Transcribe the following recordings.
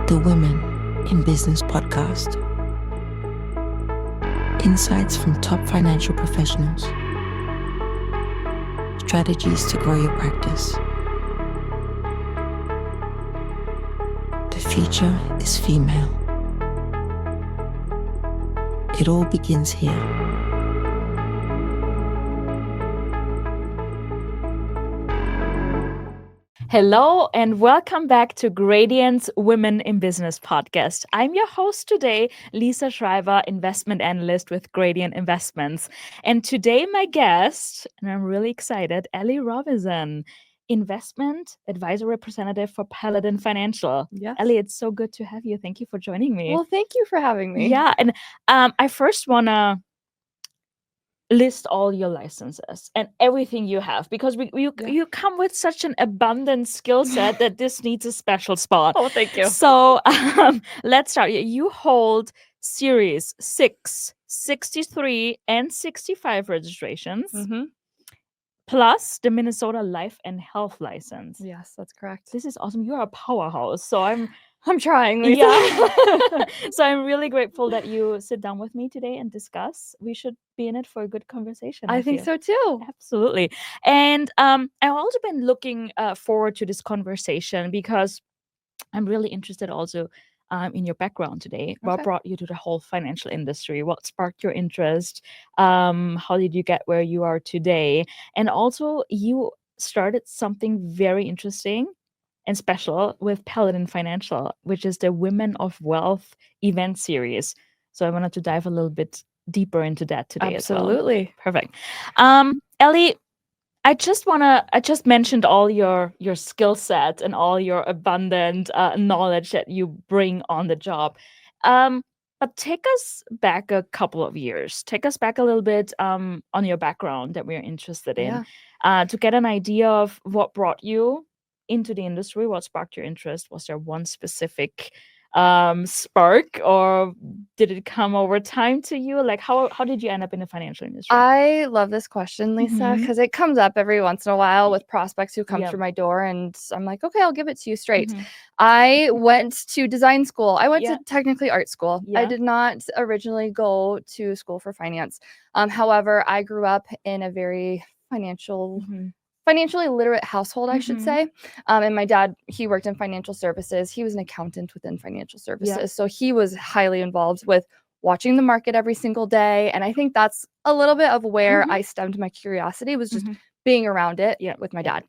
the Women in Business podcast. Insights from top financial professionals. Strategies to grow your practice. The future is female. It all begins here. Hello and welcome back to Gradient's Women in Business podcast. I'm your host today, Lisa Schreiber, investment analyst with Gradient Investments. And today my guest, and I'm really excited, Ellie Robison, investment advisor representative for Paladin Financial. Yes. Ellie, it's so good to have you. Thank you for joining me. Well, thank you for having me. Yeah, and I first want to list all your licenses and everything you have, because you come with such an abundant skill set that this needs a special spot. Oh, thank you. So let's start. You hold Series 6, 63, and 65 registrations, plus the Minnesota Life and Health license. Yes, that's correct. This is awesome. You're a powerhouse. So I'm trying, Lisa. Yeah. So I'm really grateful that you sit down with me today and discuss. We should be in it for a good conversation. I think so too. Absolutely. And I've also been looking forward to this conversation because I'm really interested also in your background today. What Okay. brought you to the whole financial industry? What sparked your interest? How did you get where you are today? And also, you started something very interesting and special with Paladin Financial, which is the Women of Wealth event series. So I wanted to dive a little bit deeper into that today as well. Absolutely. Perfect. Ellie, I just mentioned all your skill set and all your abundant knowledge that you bring on the job. But take us back a couple of years. Take us back a little bit on your background that we're interested in, to get an idea of what brought you into the industry, what sparked your interest. Was there one specific spark, or did it come over time to you? Like how did you end up in the financial industry? I love this question, Lisa, because it comes up every once in a while with prospects who come Yep. through my door, and I'm like, okay, I'll give it to you straight. Mhm. I went to design school. I went Yeah. to technically art school. I Yeah. did not originally go to school for finance. However, I grew up in a very financially literate household, I should say. And my dad, he worked in financial services. He was an accountant within financial services. Yeah. So he was highly involved with watching the market every single day. And I think that's a little bit of where I stemmed my curiosity, was just being around it with my dad.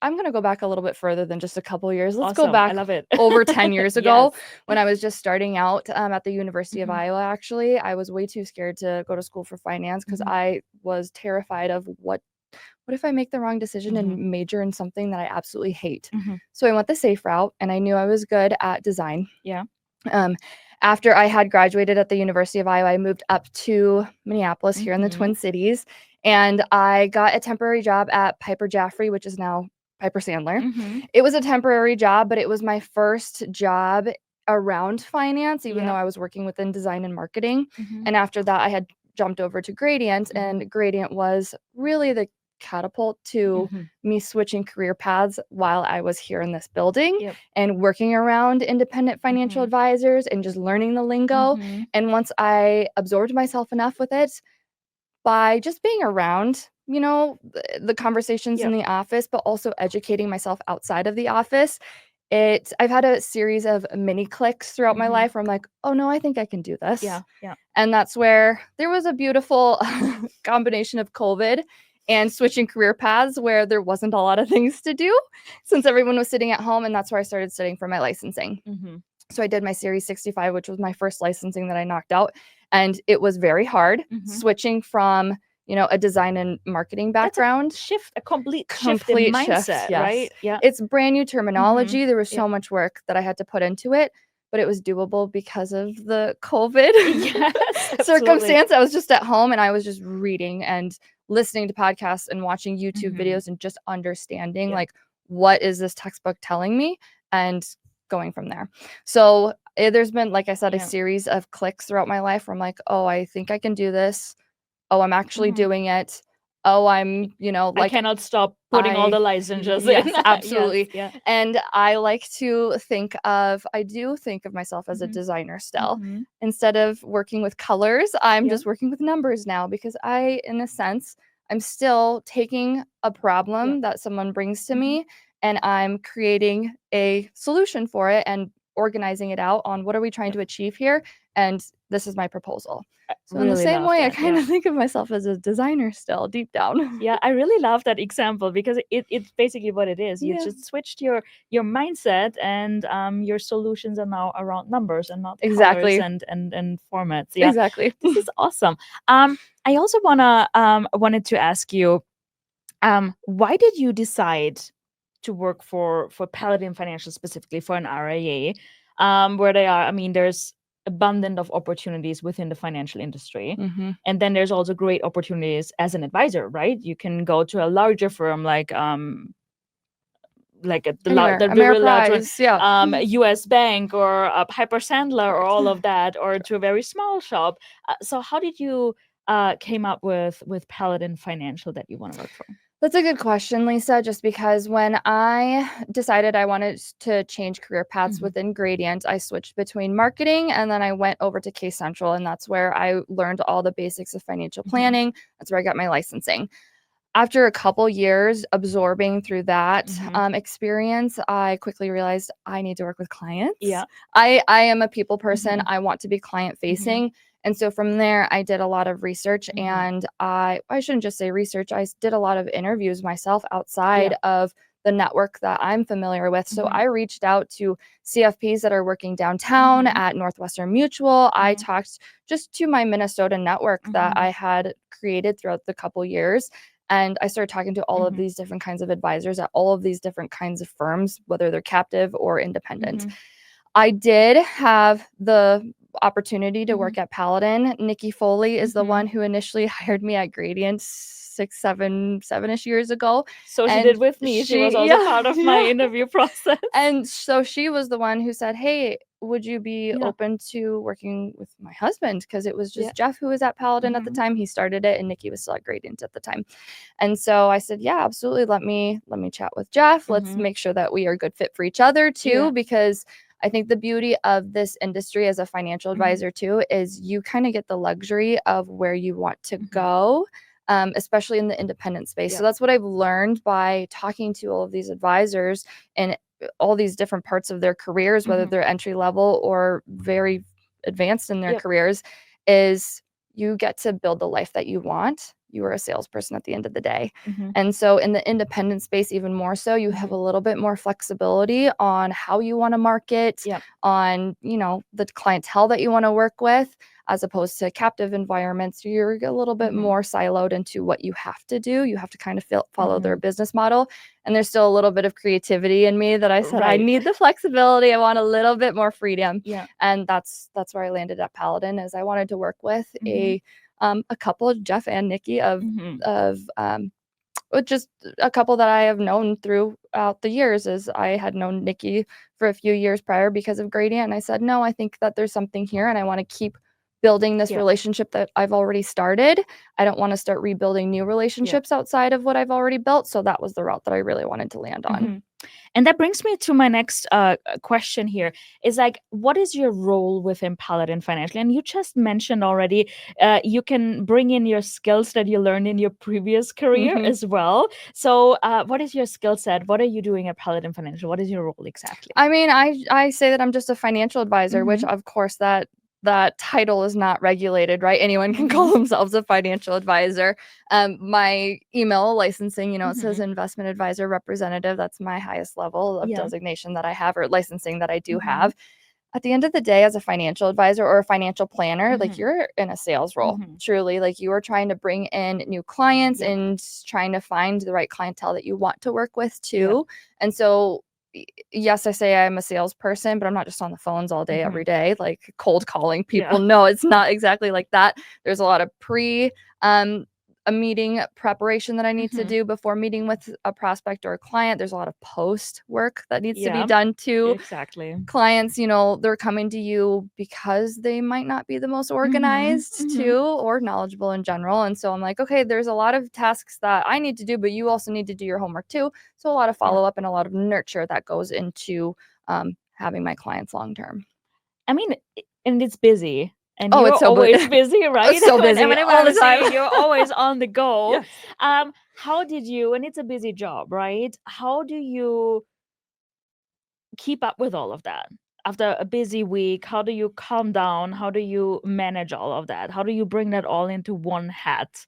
I'm going to go back a little bit further than just a couple years. Let's go Awesome. back I love it. over 10 years ago Yes. when I was just starting out at the University of Iowa, actually. I was way too scared to go to school for finance because I was terrified of what if I make the wrong decision and major in something that I absolutely hate. So I went the safe route, and I knew I was good at design. Yeah. After I had graduated at the University of Iowa, I moved up to Minneapolis here in the Twin Cities, and I got a temporary job at Piper Jaffray, which is now Piper Sandler. It was a temporary job, but it was my first job around finance, even though I was working within design and marketing. And after that, I had jumped over to Gradient, and Gradient was really the catapult to me switching career paths while I was here in this building and working around independent financial advisors and just learning the lingo. And once I absorbed myself enough with it, by just being around, the conversations in the office, but also educating myself outside of the office, I've had a series of mini clicks throughout my life where I'm like, oh no, I think I can do this. Yeah. And that's where there was a beautiful combination of COVID and switching career paths where there wasn't a lot of things to do since everyone was sitting at home. And that's where I started studying for my licensing. So I did my Series 65, which was my first licensing that I knocked out. And it was very hard switching from, a design and marketing background. A complete shift in mindset, yes. right? Yeah. It's brand new terminology. There was so much work that I had to put into it, but it was doable because of the COVID circumstance. I was just at home and I was just reading and listening to podcasts and watching YouTube videos and just understanding like, what is this textbook telling me, and going from there. So there's been, like I said, a series of clicks throughout my life where I'm like, oh, I think I can do this. Oh, I'm actually doing it. oh, I'm, I like cannot stop putting all the licenses in. yes, absolutely. Yeah. And I like to I do think of myself as a designer still. Mhm. Instead of working with colors, I'm Yeah. just working with numbers now because in a sense, I'm still taking a problem that someone brings to me and I'm creating a solution for it and organizing it out on what are we trying to achieve here, and this is my proposal. So in the Really same love way, I that, kind yeah. of think of myself as a designer still deep down. Yeah, I really love that example because it's basically what it is. You Yeah. just switched your mindset, and your solutions are now around numbers and not Exactly. colors and formats. Yeah, Exactly. this is awesome. I also wanted to ask you, why did you decide to work for Paladin Financial, specifically for an RIA, where they are? I mean, there's abundant of opportunities within the financial industry, Mhm. and then there's also great opportunities as an advisor, right? You can go to a larger firm like Anywhere. the very large one, Ameriprise, yeah. US Bank or Piper Sandler or all of that, or to a very small shop. So how did you came up with Paladin Financial that you want to work for? That's a good question, Lisa, just because when I decided I wanted to change career paths within Gradient, I switched between marketing and then I went over to Case Central, and that's where I learned all the basics of financial planning. That's where I got my licensing. After a couple years absorbing through that experience, I quickly realized I need to work with clients. Yeah. I am a people person. I want to be client facing. And so from there, I did a lot of research, and I shouldn't just say research, I did a lot of interviews myself outside of the network that I'm familiar with. So I reached out to CFPs that are working downtown at Northwestern Mutual. I talked just to my Minnesota network that I had created throughout the couple years. And I started talking to all of these different kinds of advisors at all of these different kinds of firms, whether they're captive or independent. I did have the opportunity to work at Paladin. Nikki Foley is the one who initially hired me at Gradient 7-ish years ago. So she And did with me. She was also part of my interview process. And so she was the one who said, hey, would you be open to working with my husband? Because it was just Jeff who was at Paladin at the time. He started it, and Nikki was still at Gradient at the time. And so I said, yeah, absolutely. Let me chat with Jeff. Let's make sure that we are a good fit for each other too, because I think the beauty of this industry as a financial advisor too is you kind of get the luxury of where you want to go. Especially in the independent space. So that's what I've learned by talking to all of these advisors and all these different parts of their careers, whether they're entry level or very advanced in their careers, is you get to build the life that you want. You are a salesperson at the end of the day. And so in the independent space, even more so, you have a little bit more flexibility on how you want to market, on, the clientele that you want to work with, as opposed to captive environments. You're a little bit more siloed into what you have to do. You have to kind of follow their business model. And there's still a little bit of creativity in me that I said, I need the flexibility. I want a little bit more freedom. And that's where I landed at Paladin, is I wanted to work with a couple, Jeff and Nikki, of just a couple that I have known throughout the years. Is I had known Nikki for a few years prior because of Gradient. And I said, no, I think that there's something here and I want to keep building this relationship that I've already started. I don't want to start rebuilding new relationships outside of what I've already built. So that was the route that I really wanted to land on. And that brings me to my next question here, is like, what is your role within Paladin Financial? And you just mentioned already, you can bring in your skills that you learned in your previous career as well. So what is your skill set? What are you doing at Paladin Financial? What is your role exactly? I mean, I say that I'm just a financial advisor, which of course that title is not regulated, right? Anyone can call themselves a financial advisor. My email licensing, it says investment advisor representative. That's my highest level of designation that I have, or licensing that I do have. At the end of the day, as a financial advisor or a financial planner, like, you're in a sales role, truly. Like, you are trying to bring in new clients and trying to find the right clientele that you want to work with too. And so yes, I say I'm a salesperson, but I'm not just on the phones all day, every day, like cold calling people. No, it's not exactly like that. There's a lot of a meeting preparation that I need to Mhm. do before meeting with a prospect or a client. There's a lot of post work that needs to be Yeah. done too. Exactly. Clients, they're coming to you because they might not be the most organized mhm. too, or knowledgeable in general. And so I'm like, okay, there's a lot of tasks that I need to do, but you also need to do your homework too. So a lot of follow up and a lot of nurture that goes into having my clients long term. I mean, and it's busy. And Oh, you're it's so always busy, right? so busy Whenever all the I'm seeing time. you're always on the go. Yes. How did you, and it's a busy job, right? How do you keep up with all of that? After a busy week, how do you calm down? How do you manage all of that? How do you bring that all into one hat?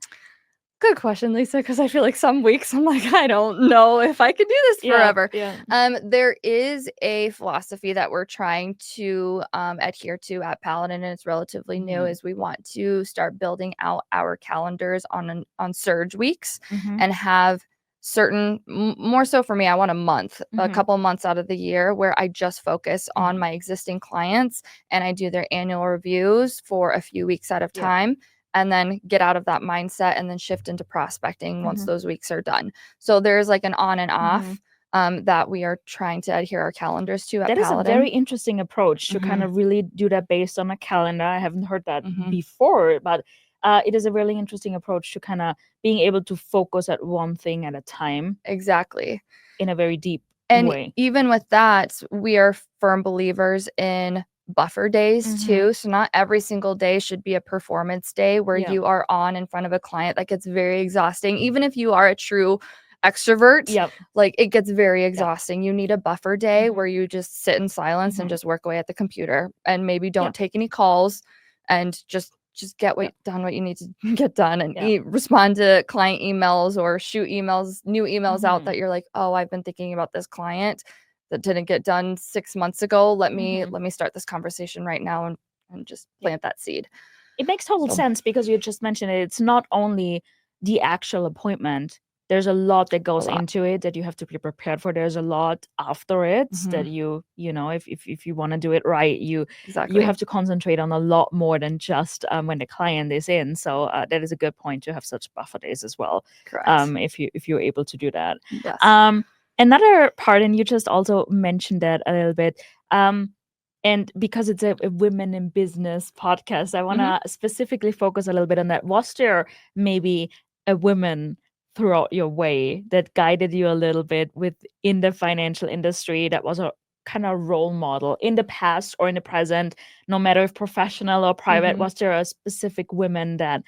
Good question, Lisa, because I feel like some weeks I'm like, I don't know if I can do this forever. Yeah. There is a philosophy that we're trying to adhere to at Paladin, and it's relatively new, is we want to start building out our calendars on surge weeks and have certain, more so for me, I want a month, a couple months out of the year where I just focus on my existing clients and I do their annual reviews for a few weeks at a time. And then get out of that mindset and then shift into prospecting once those weeks are done. So there's like an on and off that we are trying to adhere our calendars to at That Paladin. is a very interesting approach to kind of really do that based on a calendar. I haven't heard that before, but it is a really interesting approach to kind of being able to focus at one thing at a time. Exactly. In a very deep and way. Even with that, we are firm believers in buffer days too. So not every single day should be a performance day where you are on in front of a client. That gets very exhausting. Even if you are a true extrovert, like it gets very exhausting. You need a buffer day where you just sit in silence and just work away at the computer and maybe don't take any calls and just get done what you need to get done and respond to client emails or shoot new emails out that you're like, oh, I've been thinking about this client that didn't get done 6 months ago. Let me start this conversation right now and just plant that seed. It makes total sense because you just mentioned it. It's not only the actual appointment. There's a lot that goes into it that you have to be prepared for. There's a lot after it that you know, if you want to do it right, you have to concentrate on a lot more than just when the client is in. So that is a good point to have such buffer days as well. Correct. If you're able to do that. Yes. Another part, and you just also mentioned that a little bit. And because it's a women in business podcast, I want to specifically focus a little bit on that. Was there maybe a woman throughout your way that guided you a little bit within the financial industry that was a kind of role model in the past or in the present, no matter if professional or private? Was there a specific woman that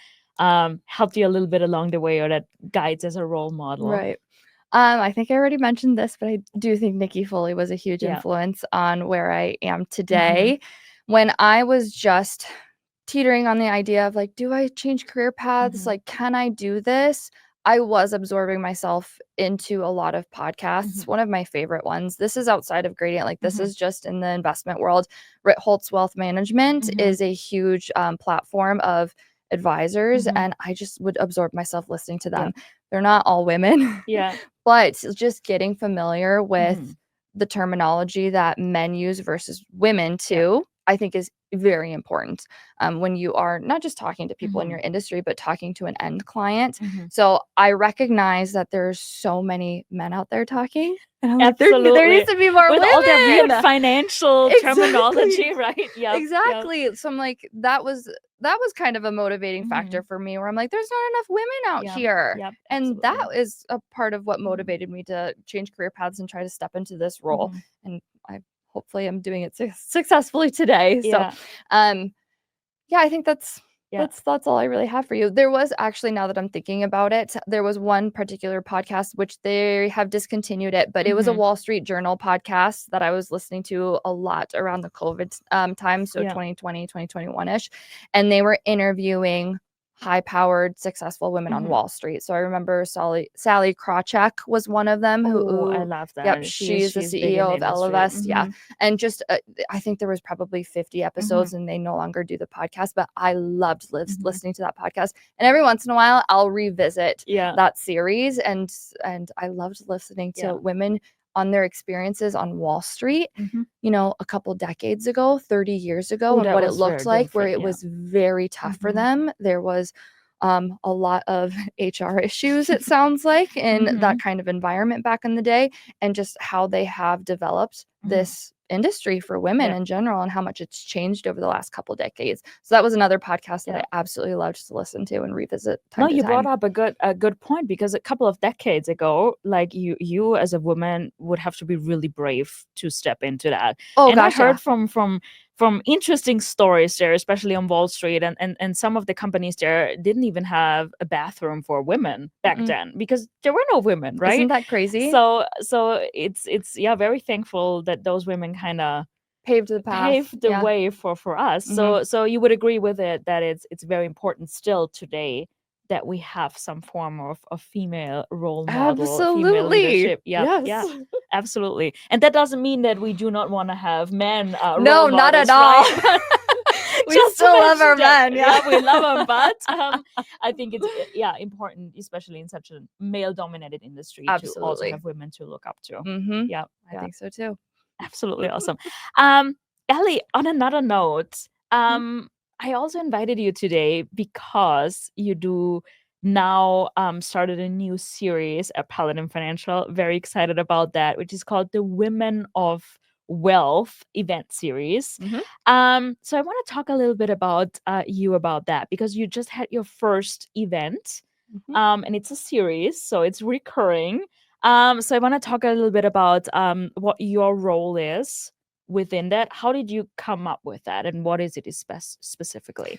helped you a little bit along the way or that guides as a role model? Right. I think I already mentioned this, but I do think Nikki Foley was a huge influence on where I am today. When I was just teetering on the idea of like, do I change career paths? Like, can I do this? I was absorbing myself into a lot of podcasts. One of my favorite ones, this is outside of Gradient, like this is just in the investment world. Ritholtz Wealth Management is a huge platform of advisors, and I just would absorb myself listening to them. They're not all women, but just getting familiar with the terminology that men use versus women too, I think is very important when you are not just talking to people in your industry, but talking to an end client. So I recognize that there's so many men out there talking. And I'm like, there needs to be more with women. all that weird financial terminology, right? Exactly. So I'm like, that was kind of a motivating factor for me, where I'm like, there's not enough women out here. And that is a part of what motivated me to change career paths and try to step into this role. And hopefully I'm doing it successfully today. So, I think that's all I really have for you. There was actually, now that I'm thinking about it, there was one particular podcast, which they have discontinued it, but it was a Wall Street Journal podcast that I was listening to a lot around the COVID time. So 2020, 2021-ish. And they were interviewing high-powered, successful women on Wall Street. So I remember Sally Krawcheck was one of them. Who I love that. Yep, she's the CEO of Ellevest. Yeah, and just I think there was probably 50 episodes, and they no longer do the podcast. But I loved listening to that podcast, and every once in a while I'll revisit that series, and I loved listening to women on their experiences on Wall Street, you know, a couple decades ago, 30 years ago, and what it looked like, where it was very tough for them. There was a lot of HR issues, it sounds like, in that kind of environment back in the day, and just how they have developed this industry for women in general and how much it's changed over the last couple decades. So that was another podcast that I absolutely loved to listen to and revisit time to you time. brought up a good point, because a couple of decades ago, like you as a woman would have to be really brave to step into that. Oh, And gosh, I heard from interesting stories there, especially on Wall Street, and some of the companies there didn't even have a bathroom for women back then, because there were no women, right? Isn't that crazy? So it's very thankful that those women kind of Paved the path. paved the way for us. So you would agree with it that it's very important still today that we have some form of female role model, female Absolutely. leadership. Yeah, Yes. absolutely. And that doesn't mean that we do not want to have men. No, role not at models, all. right? We Just to still love mention our that. men. Yeah. we love them, but I think it's important, especially in such a male-dominated industry, to also Absolutely. have women to look up to. Mhm. Yeah, I think so too. absolutely awesome. Ellie, on another note, I also invited you today because you do now started a new series at Paladin Financial. Very excited about that, which is called the Women of Wealth event series. So I want to talk a little bit about you about that, because you just had your first event, and it's a series, so it's recurring. So I want to talk a little bit about what your role is within that. How did you come up with that, and what is it specifically?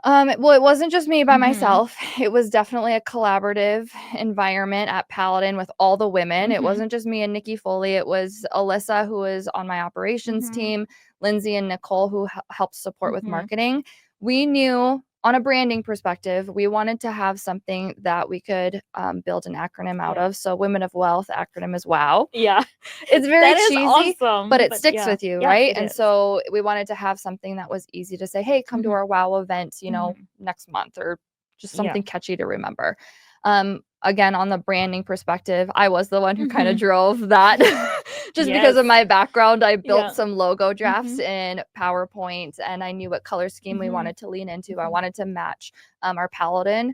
Well, it wasn't just me by myself. It was definitely a collaborative environment at Paladin with all the women. It wasn't just me and Nikki Foley. It was Alyssa, who was on my operations team, Lindsay and Nicole, who helped support with marketing. We knew, on a branding perspective, we wanted to have something that we could build an acronym out of. So Women of Wealth acronym is WOW. Yeah. It's very That is cheesy, awesome, but it sticks with you, right? it And is. so we wanted to have something that was easy to say, hey, come to our WOW event, next month, or just something catchy to remember. Again, on the branding perspective, I was the one who kind of drove that. Just because of my background, I built some logo drafts in PowerPoint, and I knew what color scheme we wanted to lean into. I wanted to match our Paladin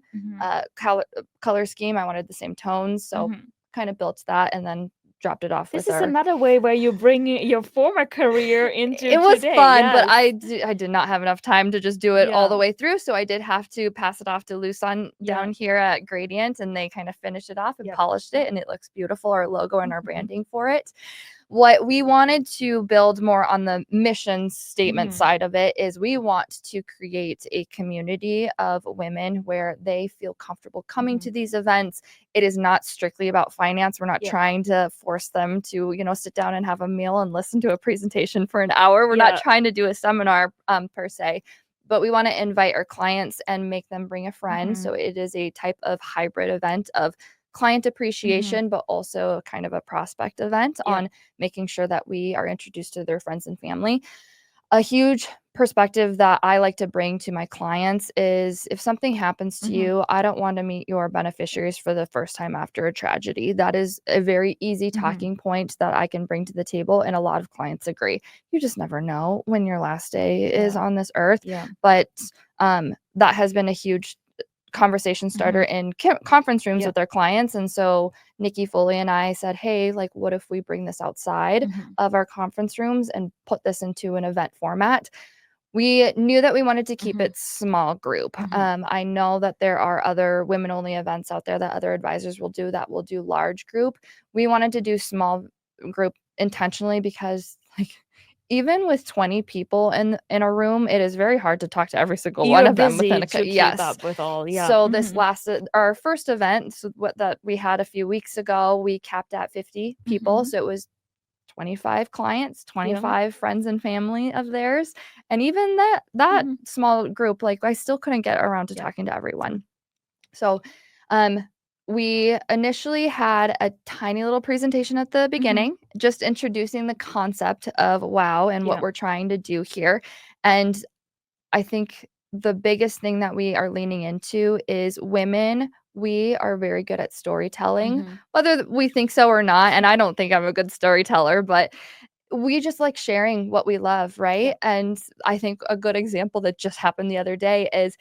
color scheme. I wanted the same tones, so kind of built that and then dropped it off. This is another way where you bring your former career into it was today. fun, but I did not have enough time to just do it all the way through, so I did have to pass it off to Luson down here at Gradient, and they kind of finished it off and polished it, and it looks beautiful, our logo and our branding for it. What we wanted to build more on the mission statement side of it is we want to create a community of women where they feel comfortable coming to these events. It is not strictly about finance. We're not trying to force them to, sit down and have a meal and listen to a presentation for an hour. We're not trying to do a seminar per se, but we want to invite our clients and make them bring a friend. So it is a type of hybrid event of client appreciation, but also kind of a prospect event on making sure that we are introduced to their friends and family. A huge perspective that I like to bring to my clients is, if something happens to you, I don't want to meet your beneficiaries for the first time after a tragedy. That is a very easy talking point that I can bring to the table, and a lot of clients agree. You just never know when your last day is on this earth. But that has been a huge conversation starter in conference rooms with their clients. And so Nikki Foley and I said, hey, what if we bring this outside of our conference rooms and put this into an event format? We knew that we wanted to keep it small group. I know that there are other women-only events out there that other advisors will do large group. We wanted to do small group intentionally because, even with 20 people in a room, it is very hard to talk to every single one of them within keep up with all. So this lasted our first event, that we had a few weeks ago. We capped at 50 people, so it was 25 clients, 25 friends and family of theirs, and even that small group, I still couldn't get around to talking to everyone. So, we initially had a tiny little presentation at the beginning, just introducing the concept of WOW and what we're trying to do here. And I think the biggest thing that we are leaning into is women. We are very good at storytelling, whether we think so or not. And I don't think I'm a good storyteller, but we just like sharing what we love, right? And I think a good example that just happened the other day is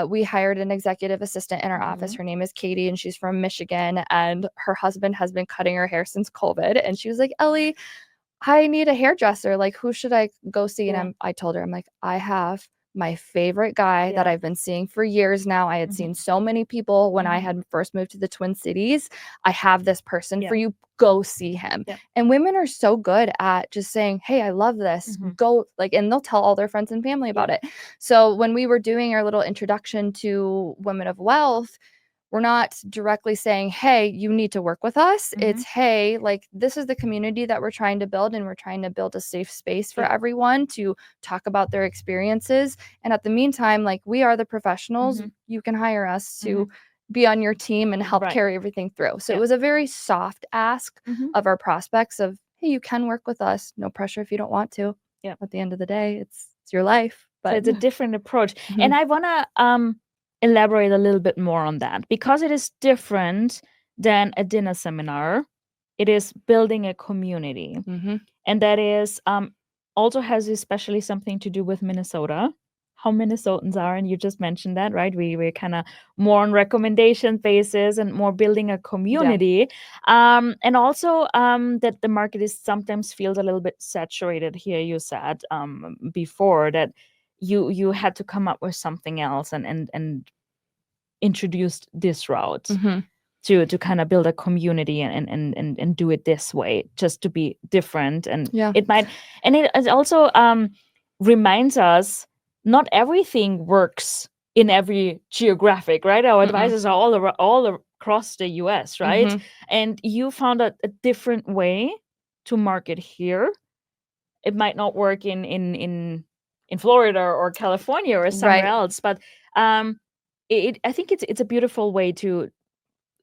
we hired an executive assistant in our office. Her name is Katie, and she's from Michigan. And her husband has been cutting her hair since COVID. And she was like, Ellie, I need a hairdresser. Like, who should I go see? And I told her, I'm like, I have my favorite guy that I've been seeing for years now. I had seen so many people when I had first moved to the Twin Cities. I have this person for you. Go see him. And women are so good at just saying, hey, I love this. Go, like, and they'll tell all their friends and family about it. So when we were doing our little introduction to Women of Wealth, we're not directly saying, hey, you need to work with us. It's, hey, like, this is the community that we're trying to build, and we're trying to build a safe space for everyone to talk about their experiences. And at the meantime, like, we are the professionals. You can hire us to be on your team and help carry everything through. So it was a very soft ask of our prospects of, hey, you can work with us. No pressure if you don't want to. At the end of the day, it's your life. But so it's a different approach. And I want to elaborate a little bit more on that, because it is different than a dinner seminar. It is building a community. And that is also has especially something to do with Minnesota, how Minnesotans are. And you just mentioned that, right? We're kind of more on recommendation basis and more building a community. And also that the market is sometimes feels a little bit saturated here. You said before that you had to come up with something else and introduced this route to kind of build a community and do it this way, just to be different. And it also reminds us not everything works in every geographic, right? Our advisors are all across the US, right? And you found a different way to market here. It might not work in Florida or California or somewhere else, but I think it's a beautiful way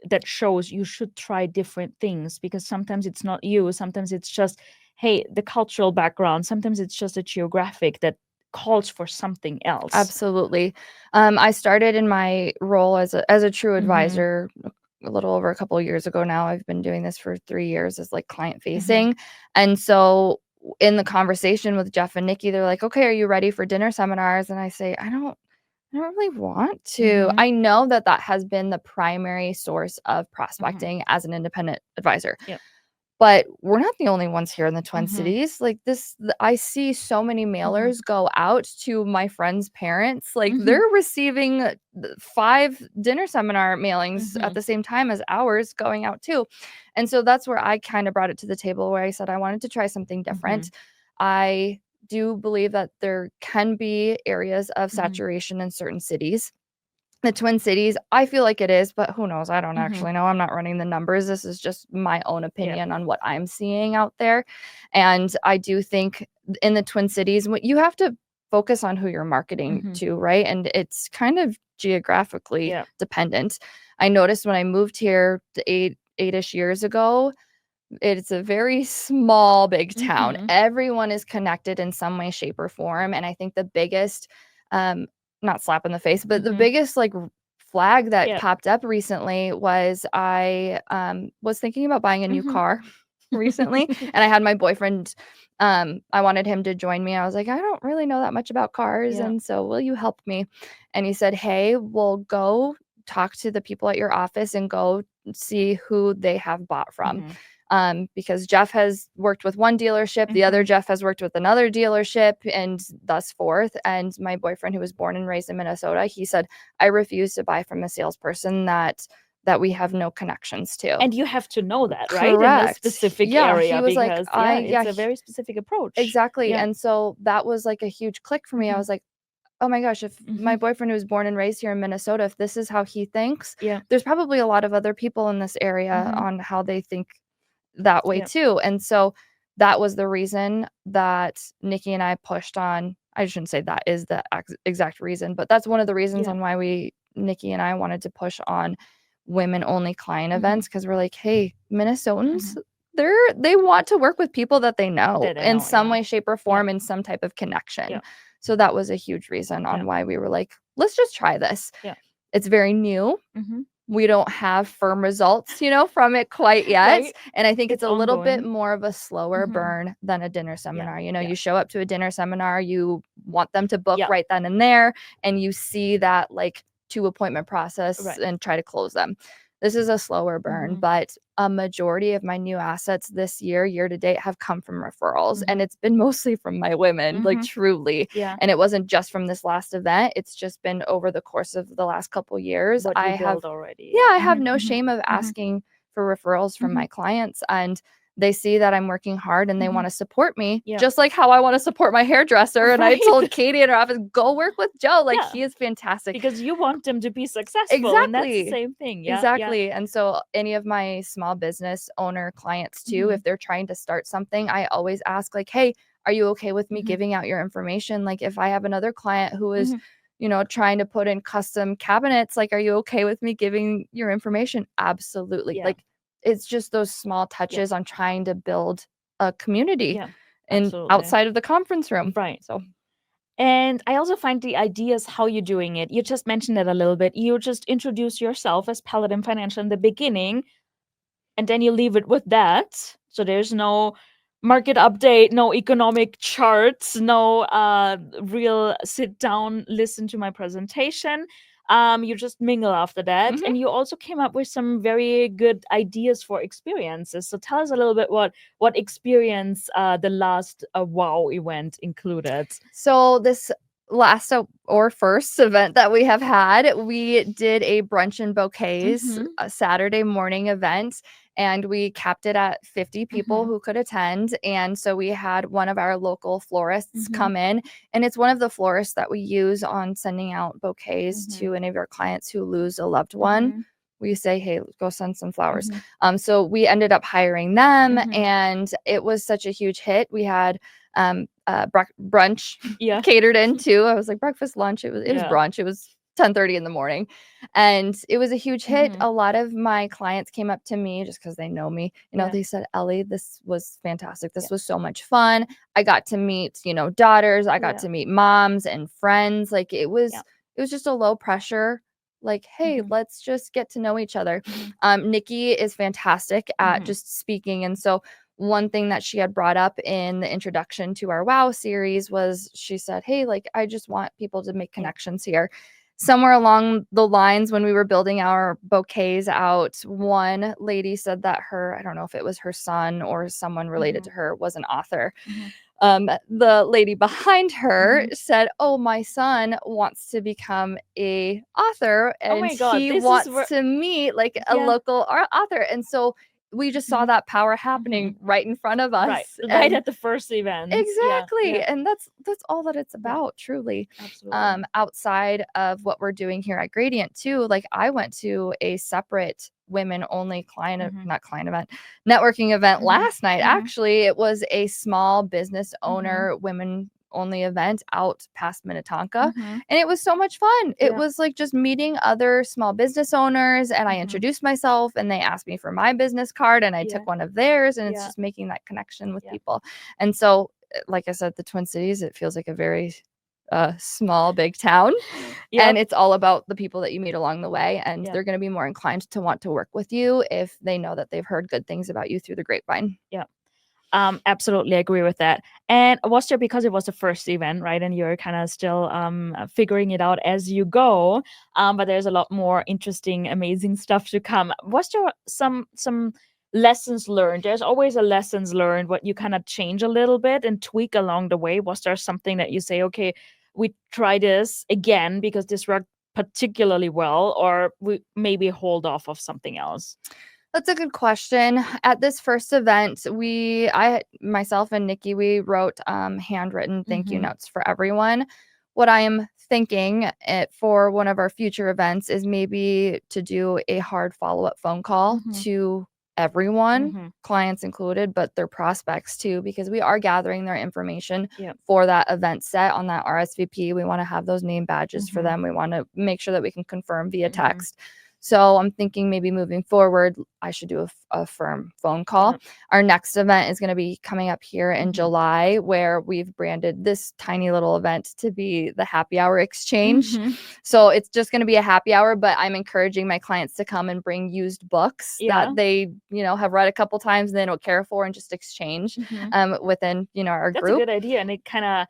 that shows you should try different things, because sometimes it's not you, sometimes it's just, hey, the cultural background, sometimes it's just a geographic that calls for something else. Absolutely. I started in my role as a true advisor a little over a couple of years ago now. I've been doing this for 3 years as like client facing. And so in the conversation with Jeff and Nikki, they're like, okay, are you ready for dinner seminars? And I say, I don't really want to. I know that has been the primary source of prospecting as an independent advisor. But we're not the only ones here in the Twin Cities. Like I see so many mailers go out to my friends' parents. Like they're receiving 5 dinner seminar mailings at the same time as ours going out too. And so that's where I kind of brought it to the table, where I said I wanted to try something different. I do believe that there can be areas of saturation in certain cities. The Twin Cities, I feel like it is, but who knows? I don't actually know. I'm not running the numbers. This is just my own opinion on what I'm seeing out there. And I do think in the Twin Cities, you have to focus on who you're marketing to, right? And it's kind of geographically dependent. I noticed when I moved here 8-ish years ago, it's a very small, big town. Everyone is connected in some way, shape, or form. And I think the biggest not slap in the face, but the biggest like flag that popped up recently was I was thinking about buying a new car recently, and I had my boyfriend. I wanted him to join me. I was like, I don't really know that much about cars, and so will you help me? And he said, hey, we'll go talk to the people at your office and go see who they have bought from. Because Jeff has worked with one dealership, the other Jeff has worked with another dealership, and thus forth. And my boyfriend, who was born and raised in Minnesota, he said, I refuse to buy from a salesperson that we have no connections to. And you have to know that, right? In a specific area, he was because like, it's a very specific approach. Exactly. And so that was like a huge click for me. I was like, oh my gosh, if my boyfriend, who was born and raised here in Minnesota, if this is how he thinks, there's probably a lot of other people in this area on how they think that way too. And so that was the reason that Nikki and I pushed on. I shouldn't say that is the exact reason, but that's one of the reasons on why Nikki and I wanted to push on women only client events, because we're like, hey, Minnesotans, they want to work with people that they know in some way, shape, or form, in some type of connection. So that was a huge reason on why we were like, let's just try this. It's very new. we don't have firm results, from it quite yet. Right. And I think it's a little bit ongoing. more of a slower Mhm. burn than a dinner seminar. yeah. You show up to a dinner seminar, you want them to book Yeah. right then and there, and you see that like 2 appointment process Right. and try to close them. This is a slower burn, Mhm. but a majority of my new assets this year to date, have come from referrals. And Mhm. it's been mostly from my women, like Mhm. truly. Yeah. And it wasn't just from this last event. It's just been over the course of the last couple years. What I you have, built already. I have Mhm. no Mhm. shame of Mhm. asking for referrals from Mhm. my clients. And they see that I'm working hard and they Mhm. want to support me, Yeah. just like how I want to support my hairdresser. And I Right. told Katie in her office, go work with Joe. Like, Yeah. he is fantastic. Because you want them to be successful, and that's the Exactly. same thing. Yeah. Exactly. And so any of my small business owner clients too, Mhm. if they're trying to start something, I always ask like, hey, are you okay with me Mhm. giving out your information? Like, if I have another client who is, Mhm. trying to put in custom cabinets, like, are you okay with me giving your information? Absolutely. Yeah. Like, it's just those small touches on trying to build a community Yeah. and Absolutely. outside of the conference room. Right. So And I also find the ideas how you're doing it. You just mentioned it a little bit. You just introduce yourself as Paladin Financial in the beginning, and then you leave it with that. So there's no market update, no economic charts, no real sit down, listen to my presentation. You just mingle after that. Mhm. And you also came up with some very good ideas for experiences. So tell us a little bit what experience the last WOW event included. So this last or first event that we have had, we did a brunch and bouquets, Mhm. a Saturday morning event, and we capped it at 50 people Mhm. who could attend. And so we had one of our local florists Mhm. come in, and it's one of the florists that we use on sending out bouquets Mhm. to any of our clients who lose a loved one. Mhm. We say, hey, go send some flowers. Mhm. So we ended up hiring them, Mhm. and it was such a huge hit. We had brunch Yeah. catered in too. I was like breakfast, lunch. It was Yeah. brunch. It was 10:30 in the morning, and it was a huge hit. Mhm. A lot of my clients came up to me just because they know me. Yeah. They said, Ellie, this was fantastic. This Yeah. was so much fun. I got to meet daughters. I got Yeah. to meet moms and friends. Like, it was Yeah. it was just a low pressure. Like, hey, Mhm. let's just get to know each other. Mhm. Nikki is fantastic at Mhm. just speaking, and so one thing that she had brought up in the introduction to our WOW series was, she said, hey, like, I just want people to make connections here. Somewhere along the lines, when we were building our bouquets out, one lady said that I don't know if it was her son or someone related Mhm. to her, was an author. Mhm. The lady behind her Mhm. said, oh, my son wants to become a author, Oh and my God, he this is wants where to meet like a yeah. local author. And so we just saw Mhm. that power happening right in front of us. Right. Right And at the first event. Yeah. exactly. Yeah. And that's all that it's about, truly. Absolutely. Outside of what we're doing here at Gradient too, like, I went to a separate women only Mhm. not client event, networking event Mhm. last night. Mhm. Actually, it was a small business Mhm. owner women only event out past Minnetonka, Mhm. and it was so much fun. It Yeah. was like just meeting other small business owners, and I Mhm. introduced myself, and they asked me for my business card, and I Yeah. took one of theirs, and it's Yeah. just making that connection with Yeah. people. And so, like I said, the Twin Cities, it feels like a very small, big town. Yeah. And it's all about the people that you meet along the way. And Yeah. they're going to be more inclined to want to work with you if they know that they've heard good things about you through the grapevine. Yeah. Absolutely agree with that. And was there, because it was the first event, right? And you're kind of still figuring it out as you go. But there's a lot more interesting, amazing stuff to come. Was there some lessons learned? There's always a lessons learned, what you kind of change a little bit and tweak along the way. Was there something that you say, okay, we try this again because this worked particularly well, or we maybe hold off of something else? That's a good question. At this first event, myself and Nikki, we wrote handwritten thank you Mhm. notes for everyone. What I am thinking for one of our future events is maybe to do a hard follow-up phone call Mhm. to everyone, Mhm. clients included, but their prospects too, because we are gathering their information Yeah. for that event set on that RSVP. We want to have those name badges for Mhm. them. We want to make sure that we can confirm via Mhm. text. So I'm thinking maybe moving forward, I should do a firm phone call. Our next event is going to be coming up here in July, where we've branded this tiny little event to be the happy hour exchange. So it's just going to be a happy hour, but I'm encouraging my clients to come and bring used books that they, have read a couple times and they don't care for, and just exchange within, our That's group. a good idea. And it kind of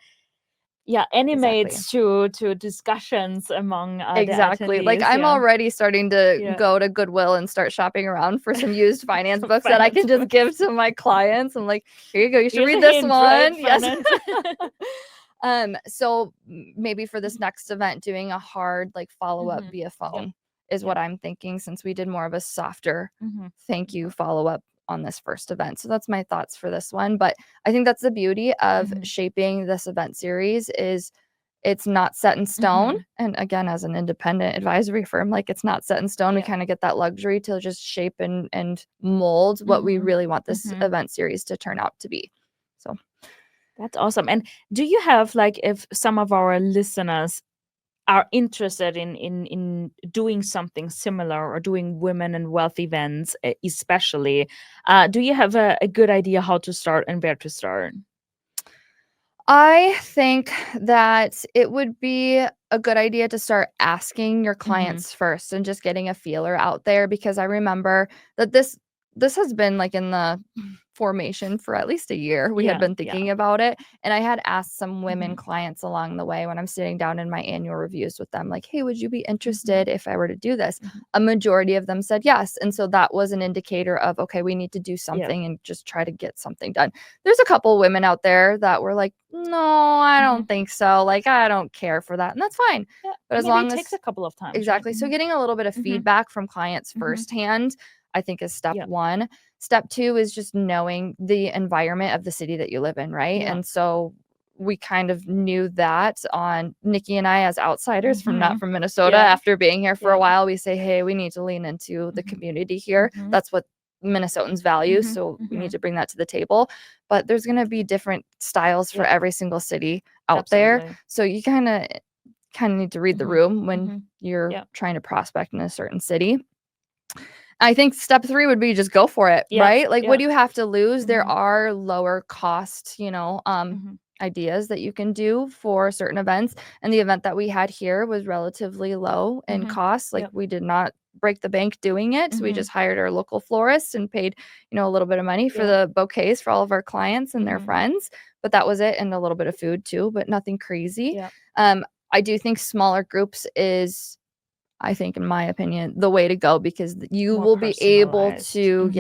animates to discussions among the Exactly. Like attendees, I'm already starting to go to Goodwill and start shopping around for some used finance books that I can just give to my clients. I'm like, here you go. You should read this one. Right? Yes. So maybe for this next event, doing a hard follow-up via phone is what I'm thinking, since we did more of a softer thank you follow-up on this first event. So that's my thoughts for this one. But I think that's the beauty of shaping this event series, is it's not set in stone. And again, as an independent advisory firm, it's not set in stone. We kind of get that luxury to just shape and mold what we really want this event series to turn out to be. So that's awesome. And do you have, if some of our listeners are interested in doing something similar, or doing women and wealth events especially, do you have a good idea how to start and where to start? I think that it would be a good idea to start asking your clients first and just getting a feeler out there, because I remember that this has been in the formation for at least a year. We had been thinking about it, and I had asked some women clients along the way when I'm sitting down in my annual reviews with them, hey, would you be interested if I were to do this? A majority of them said yes, and so that was an indicator of, okay, we need to do something and just try to get something done. There's a couple women out there that were like, no, I don't think so, I don't care for that, and that's fine. But as long as it takes a couple of times, exactly, so getting a little bit of feedback from clients firsthand, I think, is step one. Step two is just knowing the environment of the city that you live in, right? And so we kind of knew that on Nikki and I, as outsiders not from Minnesota, after being here for a while, we say, hey, we need to lean into the community here. That's what Minnesotans value. So we need to bring that to the table. But there's going to be different styles for every single city out there. So you kind of need to read the room when you're trying to prospect in a certain city. I think step 3 would be just go for it, right? What do you have to lose? There are lower cost, ideas that you can do for certain events. And the event that we had here was relatively low in cost. We did not break the bank doing it. We just hired our local florist and paid, a little bit of money for the bouquets for all of our clients and their friends. But that was it. And a little bit of food too, but nothing crazy. I do think smaller groups is, I think, in my opinion, the way to go, because you will be able to,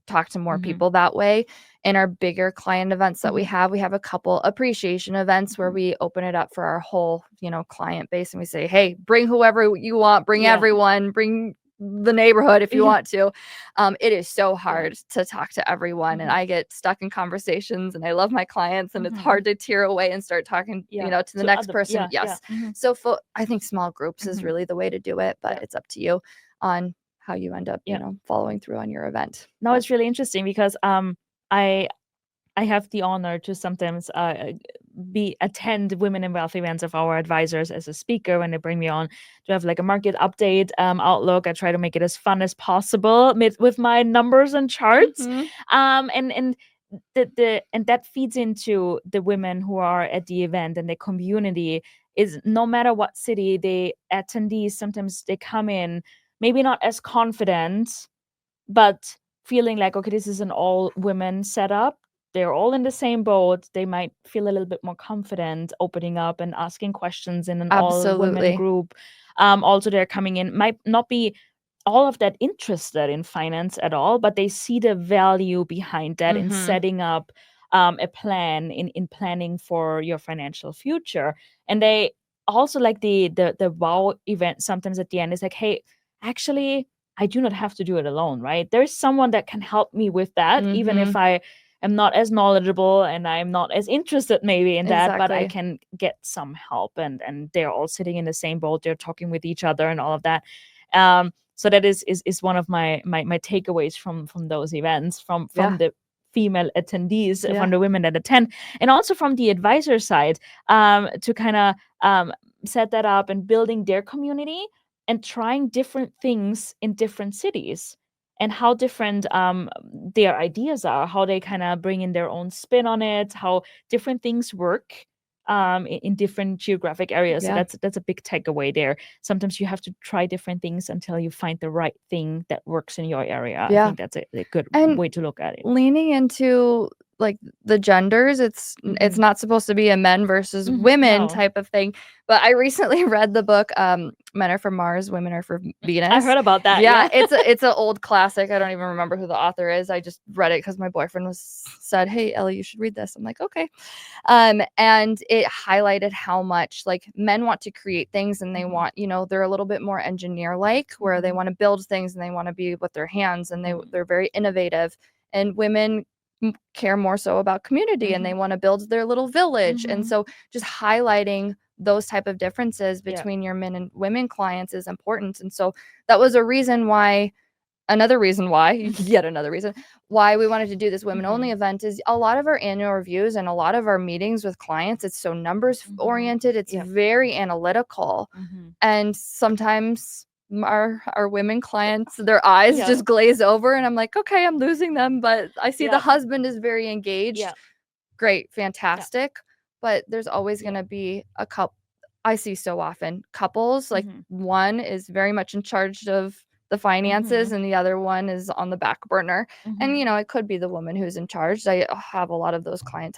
talk to more people that way. In our bigger client events that we have a couple appreciation events where we open it up for our whole, client base, and we say, hey, bring whoever you want, bring everyone, bring the neighborhood if you want to. It is so hard to talk to everyone, and I get stuck in conversations, and I love my clients, and it's hard to tear away and start talking to the next person. So I think small groups is really the way to do it, but it's up to you on how you end up following through on your event. No, it's really interesting, because I have the honor to sometimes attend women in wealth events of our advisors as a speaker when they bring me on to have a market update outlook. I try to make it as fun as possible with my numbers and charts, and that feeds into the women who are at the event, and the community is, no matter what city the attendees, sometimes they come in maybe not as confident, but feeling okay, this is an all women setup. They're all in the same boat. They might feel a little bit more confident opening up and asking questions in an all women group. Also, they're coming in, might not be all of that interested in finance at all, but they see the value behind that in setting up a plan, in planning for your financial future. And they also the wow event sometimes at the end is hey, actually, I do not have to do it alone, right? There's someone that can help me with that, even if I am not as knowledgeable and I'm not as interested maybe in that, but I can get some help, and they're all sitting in the same boat. They're talking with each other and all of that. So that is one of my takeaways from those events, from the female attendees, from the women that attend, and also from the advisor side, to kind of set that up and building their community. and trying different things in different cities, and how different their ideas are, how they kind of bring in their own spin on it, how different things work in different geographic areas. So Yeah. that's a big takeaway there. Sometimes you have to try different things until you find the right thing that works in your area. I Yeah. think that's a good And way to look at it. leaning into like the genders, it's not supposed to be a men versus women No. type of thing. But I recently read the book Men Are From Mars, Women Are From Venus. I heard about that. Yeah, it's an old classic. I don't even remember who the author is. I just read it because my boyfriend said, "Hey, Ellie, you should read this." I'm like, okay. And it highlighted how much like men want to create things, and they want, they're a little bit more engineer-like, where they want to build things and they want to be with their hands, and they're very innovative. And women care more so about community, and they want to build their little village. And so just highlighting those type of differences between your men and women clients is important. And so that was yet another reason why we wanted to do this women only event is a lot of our annual reviews and a lot of our meetings with clients, it's so numbers oriented. It's very analytical. And sometimes our women clients, their eyes just glaze over, and I'm like, okay, I'm losing them, but I see the husband is very engaged. Great, fantastic. But there's always going to be a couple. I see so often couples, like one is very much in charge of the finances and the other one is on the back burner. And it could be the woman who's in charge. I have a lot of those client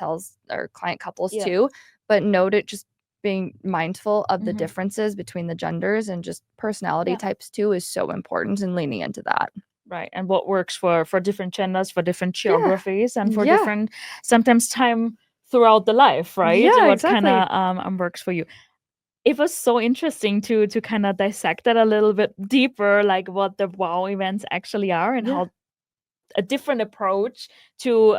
couples too, but note it, just being mindful of the differences between the genders and just personality types too is so important, and leaning into that. Right. And what works for different genders, for different geographies, and for different sometimes time throughout the life, right? Yeah, what exactly. kind of works for you. It was so interesting to kind of dissect that a little bit deeper, like what the WOW events actually are, and how a different approach to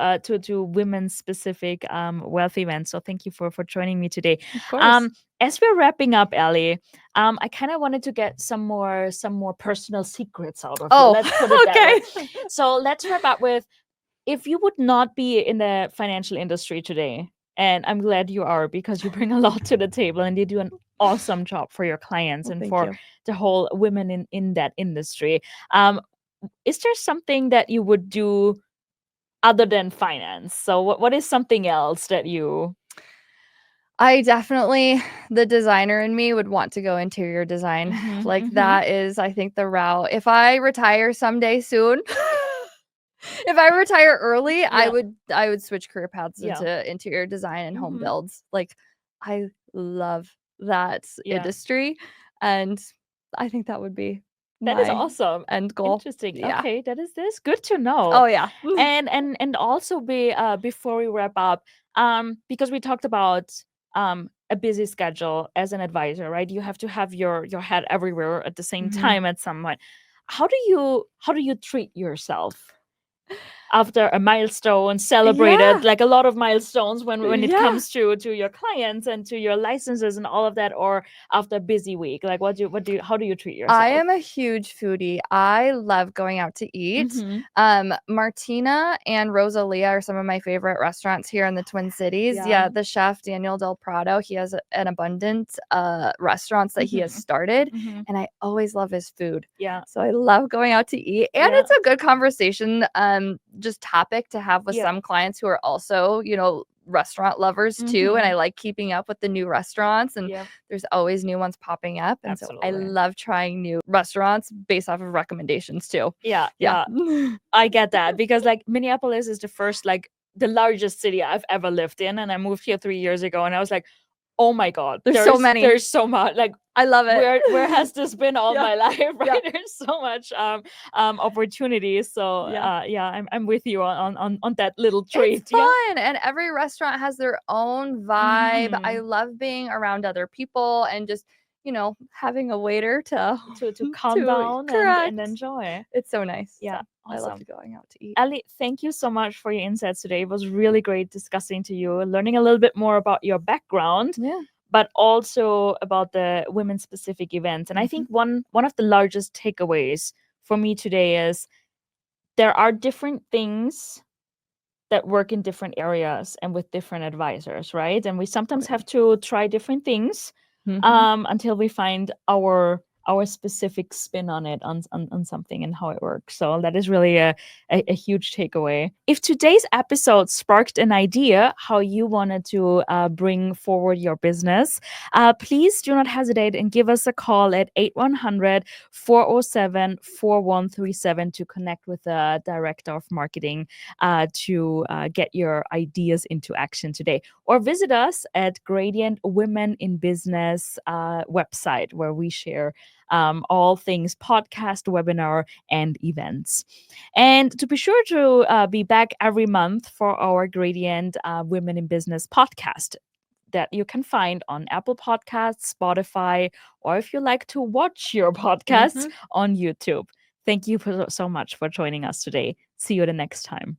women's specific wealth events. So thank you for joining me today. Of course. As we're wrapping up, Ellie, I kind of wanted to get some more personal secrets out of you. Let's put it that way. So let's wrap up with, if you would not be in the financial industry today, and I'm glad you are, because you bring a lot to the table and you do an awesome job for your clients and for the whole women in that industry. Is there something that you would do other than finance? So what is something else that you... I definitely, the designer in me would want to go interior design. That is, I think, the route. If I retire someday soon, if I retire early, I would switch career paths into interior design and home builds. Like, I love that industry, and I think that would be that is awesome. End goal. Interesting. Yeah. Okay, that is good to know. Oh yeah. and also before we wrap up, because we talked about a busy schedule as an advisor, right? You have to have your head everywhere at the same time at some point. How do you treat yourself after a milestone celebrated, like a lot of milestones when it comes to your clients and to your licenses and all of that, or after a busy week? Like how do you treat yourself? I am a huge foodie. I love going out to eat. Martina and Rosalia are some of my favorite restaurants here in the Twin Cities. The chef Daniel Del Prado, he has an abundance restaurants that he has started, and I always love his food. So I love going out to eat, and it's a good conversation just topic to have with some clients who are also, restaurant lovers too. And I like keeping up with the new restaurants, and there's always new ones popping up. And so I love trying new restaurants based off of recommendations too. Yeah. I get that, because like Minneapolis is the largest city I've ever lived in. And I moved here 3 years ago, and I was like, oh my God, there's so many. There's so much. Like, I love it. Where has this been all my life? Right? There's so much opportunities. So I'm with you on that little treat. It's fun, and every restaurant has their own vibe. I love being around other people and just having a waiter to calm down and enjoy. It's so nice. Yeah. So awesome. I love going out to eat. Ellie, thank you so much for your insights today. It was really great discussing to you, learning a little bit more about your background, but also about the women-specific events. And I think one of the largest takeaways for me today is there are different things that work in different areas and with different advisors, right? And we sometimes have to try different things until we find our our specific spin on it, on something and how it works. So that is really a huge takeaway. If today's episode sparked an idea how you wanted to bring forward your business, please do not hesitate and give us a call at 8100-407-4137 to connect with the director of marketing to get your ideas into action today. Or visit us at Gradient Women in Business website, where we share all things podcast, webinar, and events. And to be sure to be back every month for our Gradient Women in Business podcast that you can find on Apple Podcasts, Spotify, or if you like to watch your podcasts on YouTube. Thank you so much for joining us today. See you the next time.